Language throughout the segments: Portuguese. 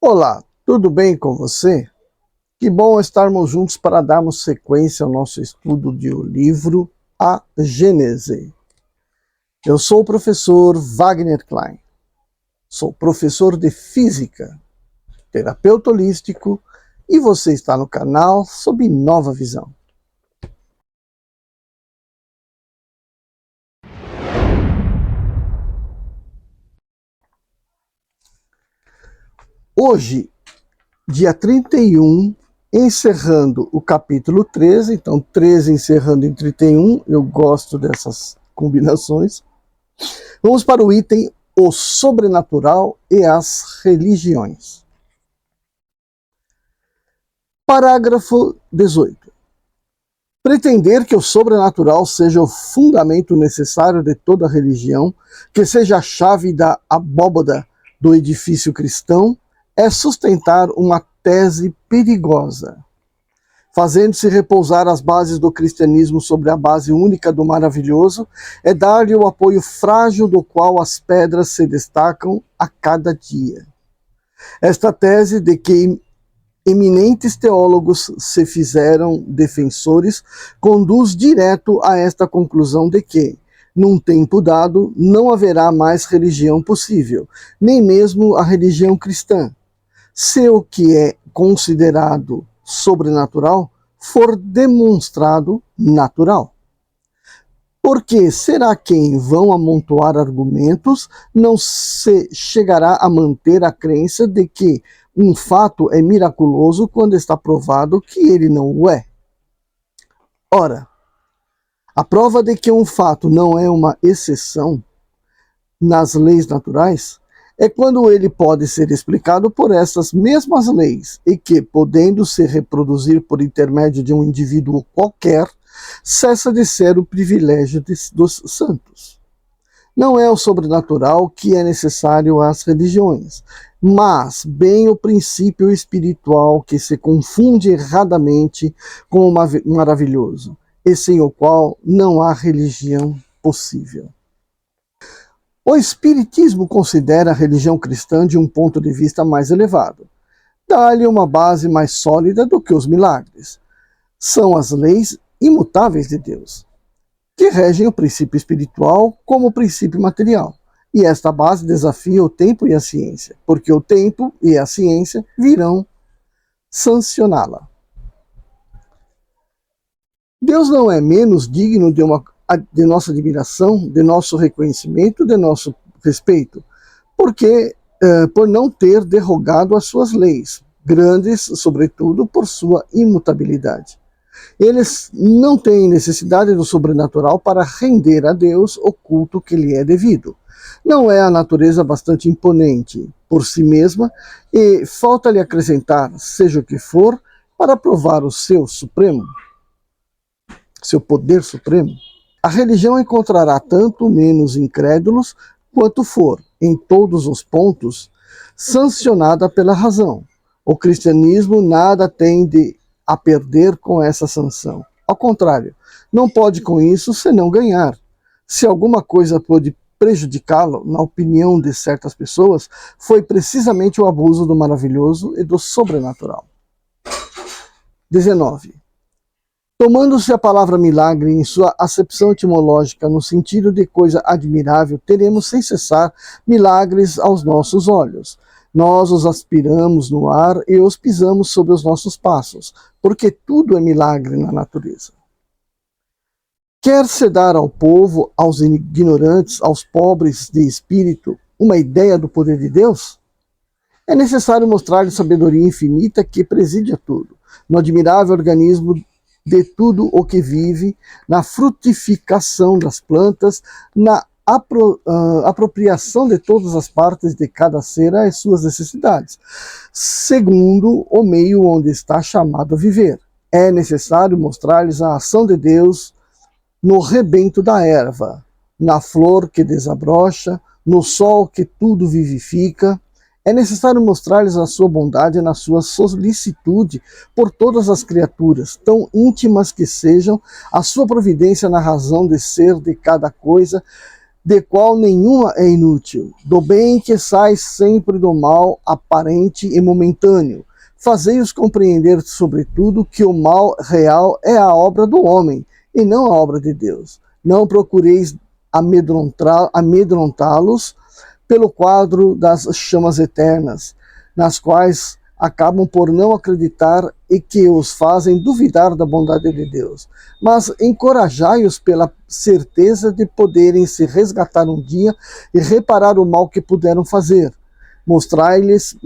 Olá, tudo bem com você? Que bom estarmos juntos para darmos sequência ao nosso estudo do livro A Gênese. Eu sou o professor Wagner Klein. Sou professor de Física, terapeuta holístico e você está no canal Sob Nova Visão. Hoje, dia 31, encerrando o capítulo 13, então 13 encerrando em 31, eu gosto dessas combinações. Vamos para o item O Sobrenatural e as Religiões. Parágrafo 18. Pretender que o sobrenatural seja o fundamento necessário de toda religião, que seja a chave da abóbada do edifício cristão, é sustentar uma tese perigosa. Fazendo-se repousar as bases do cristianismo sobre a base única do maravilhoso, é dar-lhe o apoio frágil do qual as pedras se destacam a cada dia. Esta tese de que eminentes teólogos se fizeram defensores conduz direto a esta conclusão de que, num tempo dado, não haverá mais religião possível, nem mesmo a religião cristã, se o que é considerado sobrenatural for demonstrado natural. Porque será que em vão amontoar argumentos não se chegará a manter a crença de que um fato é miraculoso quando está provado que ele não o é? Ora, a prova de que um fato não é uma exceção nas leis naturais é quando ele pode ser explicado por essas mesmas leis e que, podendo se reproduzir por intermédio de um indivíduo qualquer, cessa de ser o privilégio dos santos. Não é o sobrenatural que é necessário às religiões, mas bem o princípio espiritual que se confunde erradamente com o maravilhoso, e sem o qual não há religião possível. O Espiritismo considera a religião cristã de um ponto de vista mais elevado. Dá-lhe uma base mais sólida do que os milagres. São as leis imutáveis de Deus, que regem o princípio espiritual como o princípio material. E esta base desafia o tempo e a ciência, porque o tempo e a ciência virão sancioná-la. Deus não é menos digno de nossa admiração, de nosso reconhecimento, de nosso respeito, porque por não ter derrogado as suas leis, grandes, sobretudo, por sua imutabilidade. Eles não têm necessidade do sobrenatural para render a Deus o culto que lhe é devido. Não é a natureza bastante imponente por si mesma e falta-lhe acrescentar, seja o que for, para provar o seu poder supremo? A religião encontrará tanto menos incrédulos quanto for, em todos os pontos, sancionada pela razão. O cristianismo nada tem a perder com essa sanção. Ao contrário, não pode com isso senão ganhar. Se alguma coisa pôde prejudicá-lo, na opinião de certas pessoas, foi precisamente o abuso do maravilhoso e do sobrenatural. 19. Tomando-se a palavra milagre em sua acepção etimológica no sentido de coisa admirável, teremos sem cessar milagres aos nossos olhos. Nós os aspiramos no ar e os pisamos sob os nossos passos, porque tudo é milagre na natureza. Quer-se dar ao povo, aos ignorantes, aos pobres de espírito, uma ideia do poder de Deus? É necessário mostrar-lhe sabedoria infinita que preside a tudo, no admirável organismo de tudo o que vive, na frutificação das plantas, na apropriação de todas as partes de cada ser às suas necessidades, segundo o meio onde está chamado a viver. É necessário mostrar-lhes a ação de Deus no rebento da erva, na flor que desabrocha, no sol que tudo vivifica. É necessário mostrar-lhes a sua bondade na sua solicitude por todas as criaturas, tão íntimas que sejam, a sua providência na razão de ser de cada coisa, de qual nenhuma é inútil, do bem que sai sempre do mal aparente e momentâneo. Fazei-os compreender, sobretudo, que o mal real é a obra do homem, e não a obra de Deus. Não procureis amedrontá-los pelo quadro das chamas eternas, nas quais acabam por não acreditar e que os fazem duvidar da bondade de Deus. Mas encorajai-os pela certeza de poderem se resgatar um dia e reparar o mal que puderam fazer. Mostrai-lhes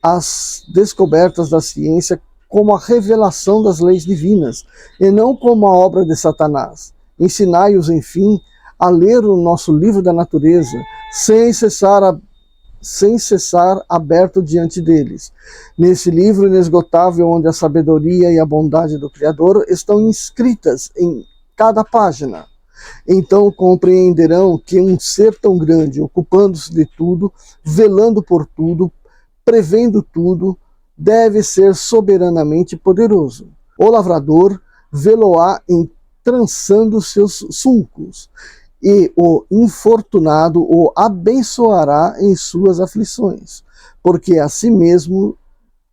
as descobertas da ciência como a revelação das leis divinas, e não como a obra de Satanás. Ensinai-os, enfim, a ler o nosso livro da natureza, sem cessar aberto diante deles. Nesse livro inesgotável, onde a sabedoria e a bondade do Criador estão inscritas em cada página. Então compreenderão que um ser tão grande, ocupando-se de tudo, velando por tudo, prevendo tudo, deve ser soberanamente poderoso. O lavrador vê-lo-á entrançando seus sulcos, e o infortunado o abençoará em suas aflições, porque a si mesmo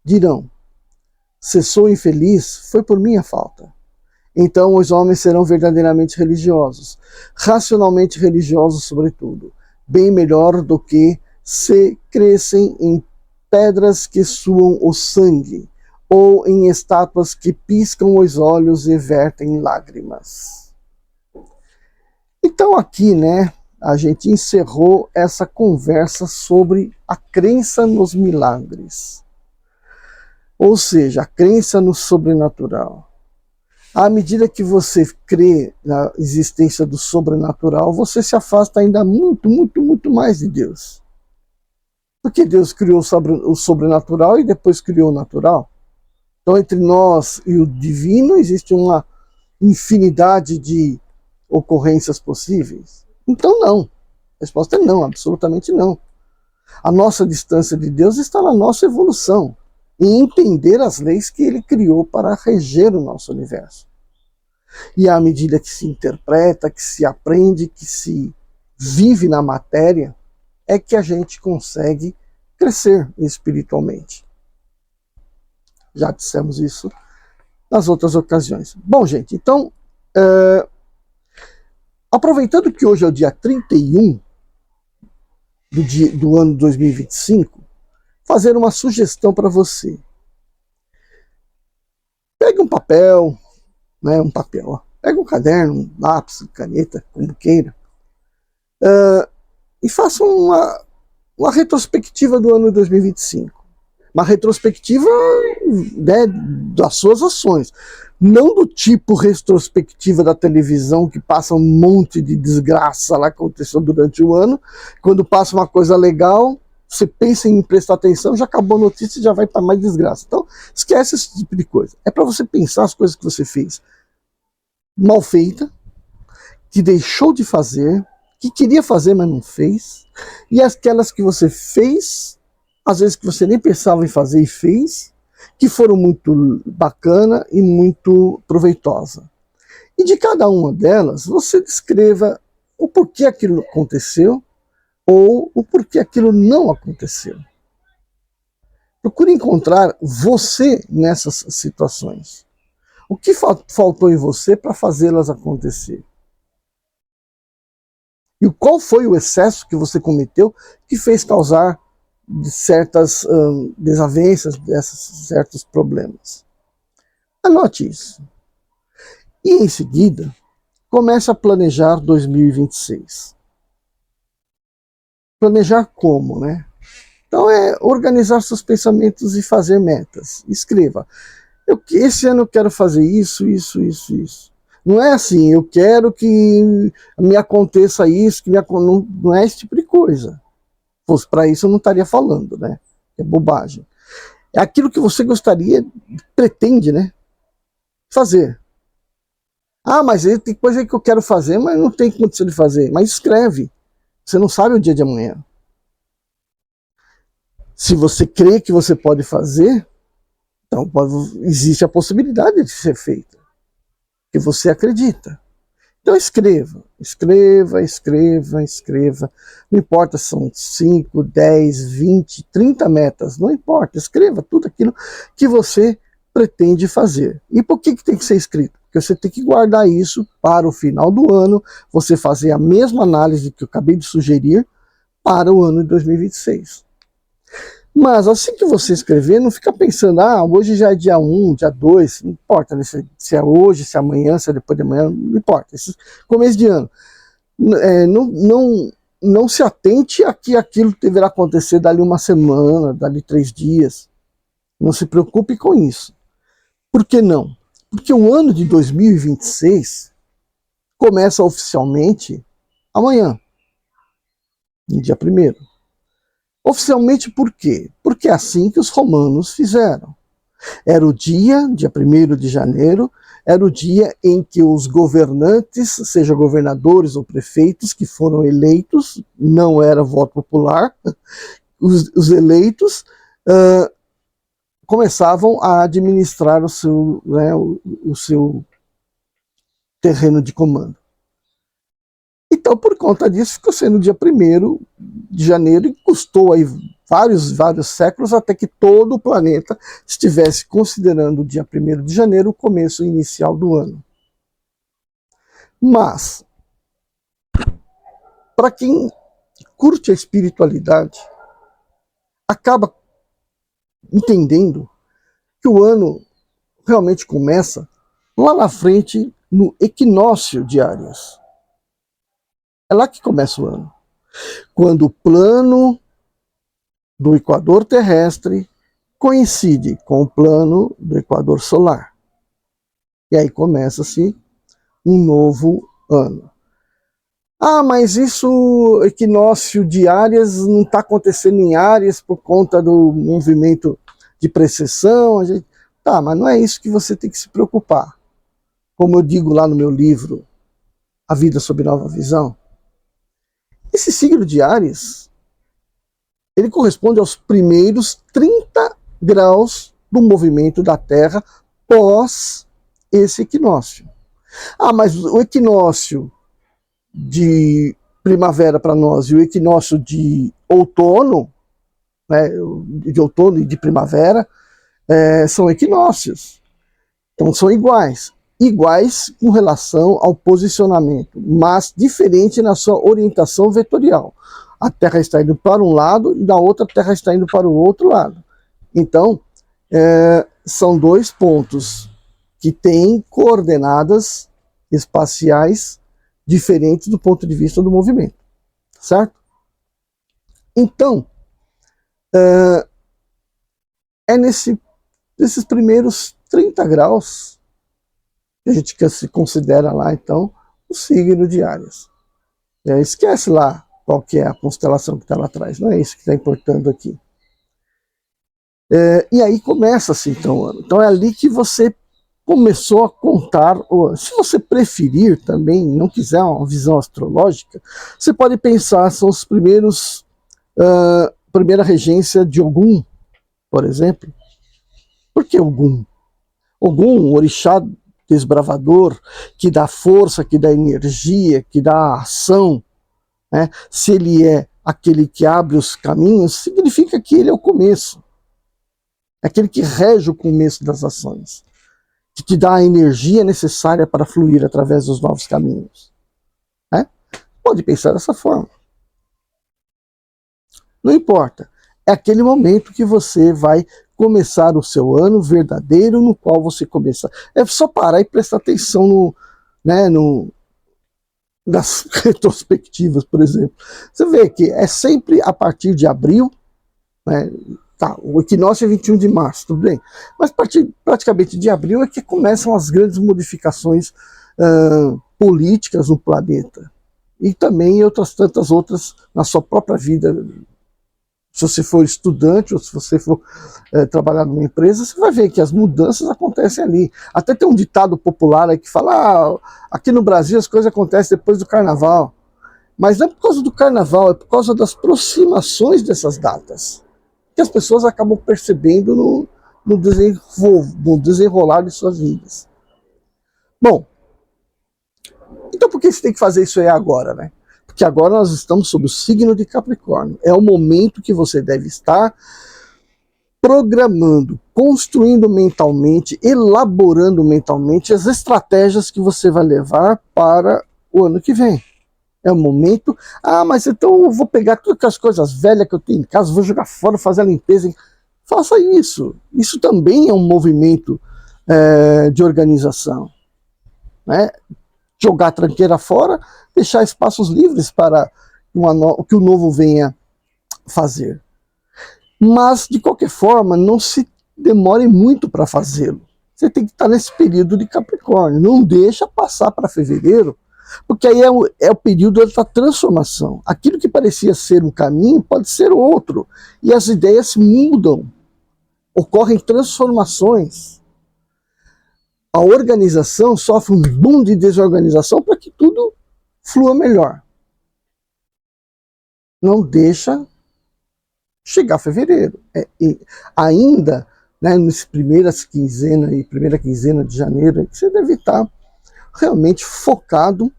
dirão: se sou infeliz, foi por minha falta. Então os homens serão verdadeiramente religiosos, racionalmente religiosos sobretudo, bem melhor do que se crescem em pedras que suam o sangue, ou em estátuas que piscam os olhos e vertem lágrimas. Então aqui, né, a gente encerrou essa conversa sobre a crença nos milagres. Ou seja, a crença no sobrenatural. À medida que você crê na existência do sobrenatural, você se afasta ainda muito mais de Deus. Porque Deus criou o sobrenatural e depois criou o natural. Então, entre nós e o divino existe uma infinidade de ocorrências possíveis? Então não. A resposta é não, absolutamente não. A nossa distância de Deus está na nossa evolução, em entender as leis que ele criou para reger o nosso universo. E à medida que se interpreta, que se aprende, que se vive na matéria, é que a gente consegue crescer espiritualmente. Já dissemos isso nas outras ocasiões. Bom, gente, então, aproveitando que hoje é o dia 31 do ano 2025, fazer uma sugestão para você. Pegue um papel, né, pega um caderno, um lápis, caneta, como queira, e faça uma retrospectiva do ano 2025. Uma retrospectiva, né, das suas ações. Não do tipo retrospectiva da televisão, que passa um monte de desgraça lá que aconteceu durante o ano. Quando passa uma coisa legal, você pensa em prestar atenção, já acabou a notícia e já vai para mais desgraça. Então, esquece esse tipo de coisa. É para você pensar as coisas que você fez mal feita, que deixou de fazer, que queria fazer, mas não fez, e aquelas que você fez, às vezes que você nem pensava em fazer e fez, que foram muito bacana e muito proveitosa. E de cada uma delas, você descreva o porquê aquilo aconteceu ou o porquê aquilo não aconteceu. Procure encontrar você nessas situações. O que faltou em você para fazê-las acontecer? E qual foi o excesso que você cometeu que fez causar certas desavenças, certos problemas? Anote isso. E em seguida, comece a planejar 2026. Planejar como, né? Então é organizar seus pensamentos e fazer metas. Escreva. Esse ano eu quero fazer isso. Não é assim, eu quero que me aconteça isso, não é esse tipo de coisa. Para isso eu não estaria falando, né? É bobagem. É aquilo que você gostaria, pretende, né? Fazer. Ah, mas tem coisa que eu quero fazer, mas não tem condição de fazer. Mas escreve. Você não sabe o dia de amanhã. Se você crê que você pode fazer, então existe a possibilidade de ser feita. Que você acredita. Então escreva, escreva, escreva, escreva. Não importa se são 5, 10, 20, 30 metas, não importa. Escreva tudo aquilo que você pretende fazer. E por que tem que ser escrito? Porque você tem que guardar isso para o final do ano, você fazer a mesma análise que eu acabei de sugerir para o ano de 2026. Mas assim que você escrever, não fica pensando, hoje já é dia 1, dia 2, não importa, né? Se é hoje, se é amanhã, se é depois de amanhã, não importa. Esse começo de ano. Não se atente a que aquilo deverá acontecer dali uma semana, dali 3 dias. Não se preocupe com isso. Por que não? Porque o ano de 2026 começa oficialmente amanhã, no dia 1º. Oficialmente por quê? Porque é assim que os romanos fizeram. Era o dia 1º de janeiro, era o dia em que os governantes, seja governadores ou prefeitos, que foram eleitos, não era voto popular, os eleitos começavam a administrar o seu terreno de comando. Então, por conta disso, ficou sendo dia 1º de janeiro e custou aí vários séculos até que todo o planeta estivesse considerando o dia 1º de janeiro o começo inicial do ano. Mas, para quem curte a espiritualidade, acaba entendendo que o ano realmente começa lá na frente, no equinócio de Áries. É lá que começa o ano. Quando o plano do equador terrestre coincide com o plano do equador solar. E aí começa-se um novo ano. Mas isso, equinócio de Áries, não está acontecendo em Áries por conta do movimento de precessão. Tá, mas não é isso que você tem que se preocupar. Como eu digo lá no meu livro, A Vida Sob Nova Visão, esse signo de Áries, ele corresponde aos primeiros 30 graus do movimento da Terra pós esse equinócio. Mas o equinócio de primavera para nós e o equinócio de outono, né, de outono e de primavera, são equinócios. Então são iguais. Iguais com relação ao posicionamento, mas diferente na sua orientação vetorial. A Terra está indo para um lado e da outra a Terra está indo para o outro lado. Então, são dois pontos que têm coordenadas espaciais diferentes do ponto de vista do movimento, certo? Então, nesses primeiros 30 graus que a gente se considera lá, então, o signo de Áries. Esquece lá qual que é a constelação que está lá atrás, não é isso que está importando aqui. E aí começa-se, então, o ano. Então é ali que você começou a contar, se você preferir também, não quiser uma visão astrológica, você pode pensar, são os primeiros, primeira regência de Ogum, por exemplo. Por que Ogum? Ogum, orixá desbravador, que dá força, que dá energia, que dá ação, né? Se ele é aquele que abre os caminhos, significa que ele é o começo. É aquele que rege o começo das ações, que te dá a energia necessária para fluir através dos novos caminhos. Né? Pode pensar dessa forma. Não importa. É aquele momento que você vai começar o seu ano verdadeiro, no qual você começa. É só parar e prestar atenção nas retrospectivas, por exemplo. Você vê que é sempre a partir de abril, né? O equinócio é 21 de março, tudo bem. Mas a partir praticamente de abril é que começam as grandes modificações políticas no planeta. E também outras tantas outras na sua própria vida. Se você for estudante ou se você for trabalhar numa empresa, você vai ver que as mudanças acontecem ali. Até tem um ditado popular aí que fala, aqui no Brasil as coisas acontecem depois do carnaval. Mas não é por causa do carnaval, é por causa das aproximações dessas datas, que as pessoas acabam percebendo no desenrolar de suas vidas. Bom, Então por que você tem que fazer isso aí agora, né? Porque agora nós estamos sob o signo de Capricórnio. É o momento que você deve estar programando, construindo mentalmente, elaborando mentalmente as estratégias que você vai levar para o ano que vem. É o momento, mas então eu vou pegar todas as coisas velhas que eu tenho em casa, vou jogar fora, fazer a limpeza. Faça isso. Isso também é um movimento de organização, né? Jogar a tranqueira fora, deixar espaços livres para que o novo venha fazer. Mas, de qualquer forma, não se demore muito para fazê-lo. Você tem que estar nesse período de Capricórnio. Não deixa passar para fevereiro, porque aí é o período da transformação. Aquilo que parecia ser um caminho pode ser outro. E as ideias mudam. Ocorrem transformações. A organização sofre um boom de desorganização para que tudo flua melhor. Não deixa chegar fevereiro. Ainda, né, nas primeira quinzena de janeiro, você deve estar realmente focado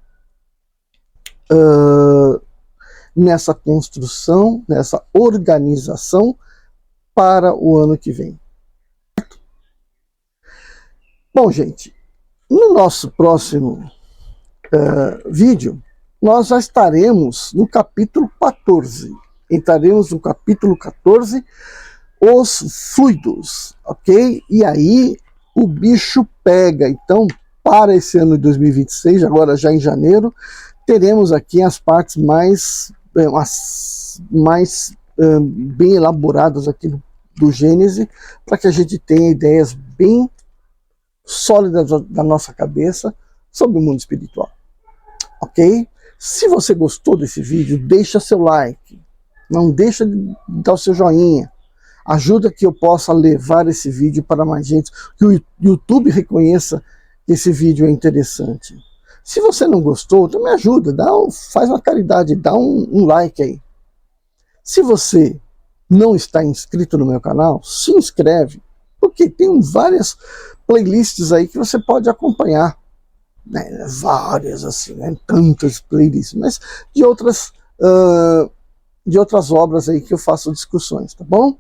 nessa construção, nessa organização para o ano que vem. Bom, gente, no nosso próximo vídeo, nós já estaremos no capítulo 14. Entraremos no capítulo 14, os fluidos, ok? E aí o bicho pega. Então, para esse ano de 2026, agora já em janeiro, teremos aqui as partes mais bem elaboradas aqui do Gênesis, para que a gente tenha ideias bem sólidas da nossa cabeça sobre o mundo espiritual, ok? Se você gostou desse vídeo, deixa seu like, não deixa de dar o seu joinha, ajuda que eu possa levar esse vídeo para mais gente, que o YouTube reconheça que esse vídeo é interessante. Se você não gostou, também ajuda, faz uma caridade, dá um like aí. Se você não está inscrito no meu canal, se inscreve, porque tem várias playlists aí que você pode acompanhar, né? Várias assim, né? Tantas playlists, mas de outras obras aí que eu faço discussões, tá bom?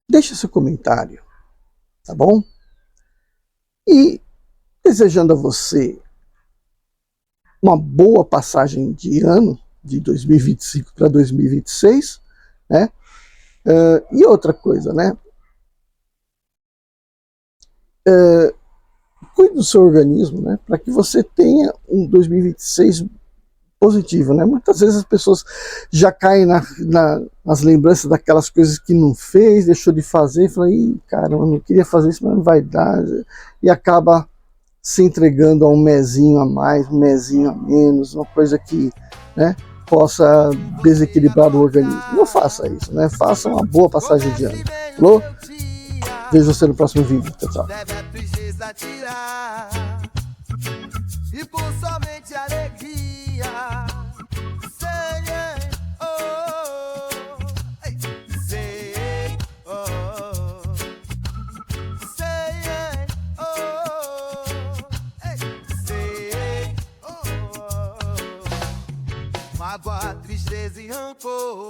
Deixa seu comentário, tá bom? E desejando a você uma boa passagem de ano, de 2025 para 2026, né? E outra coisa, né? Cuide do seu organismo, né? Para que você tenha um 2026 positivo, né? Muitas vezes as pessoas já caem nas lembranças daquelas coisas que não fez, deixou de fazer, e fala, ih, caramba, não queria fazer isso, mas não vai dar, e acaba se entregando a um mezinho a mais, um mezinho a menos, uma coisa que, né, possa desequilibrar o organismo. Não faça isso, né? Faça uma boa passagem de ano. Falou? Vejo você no próximo vídeo. Tchau, tchau. E com somente alegria, mágoa, tristeza e rancor.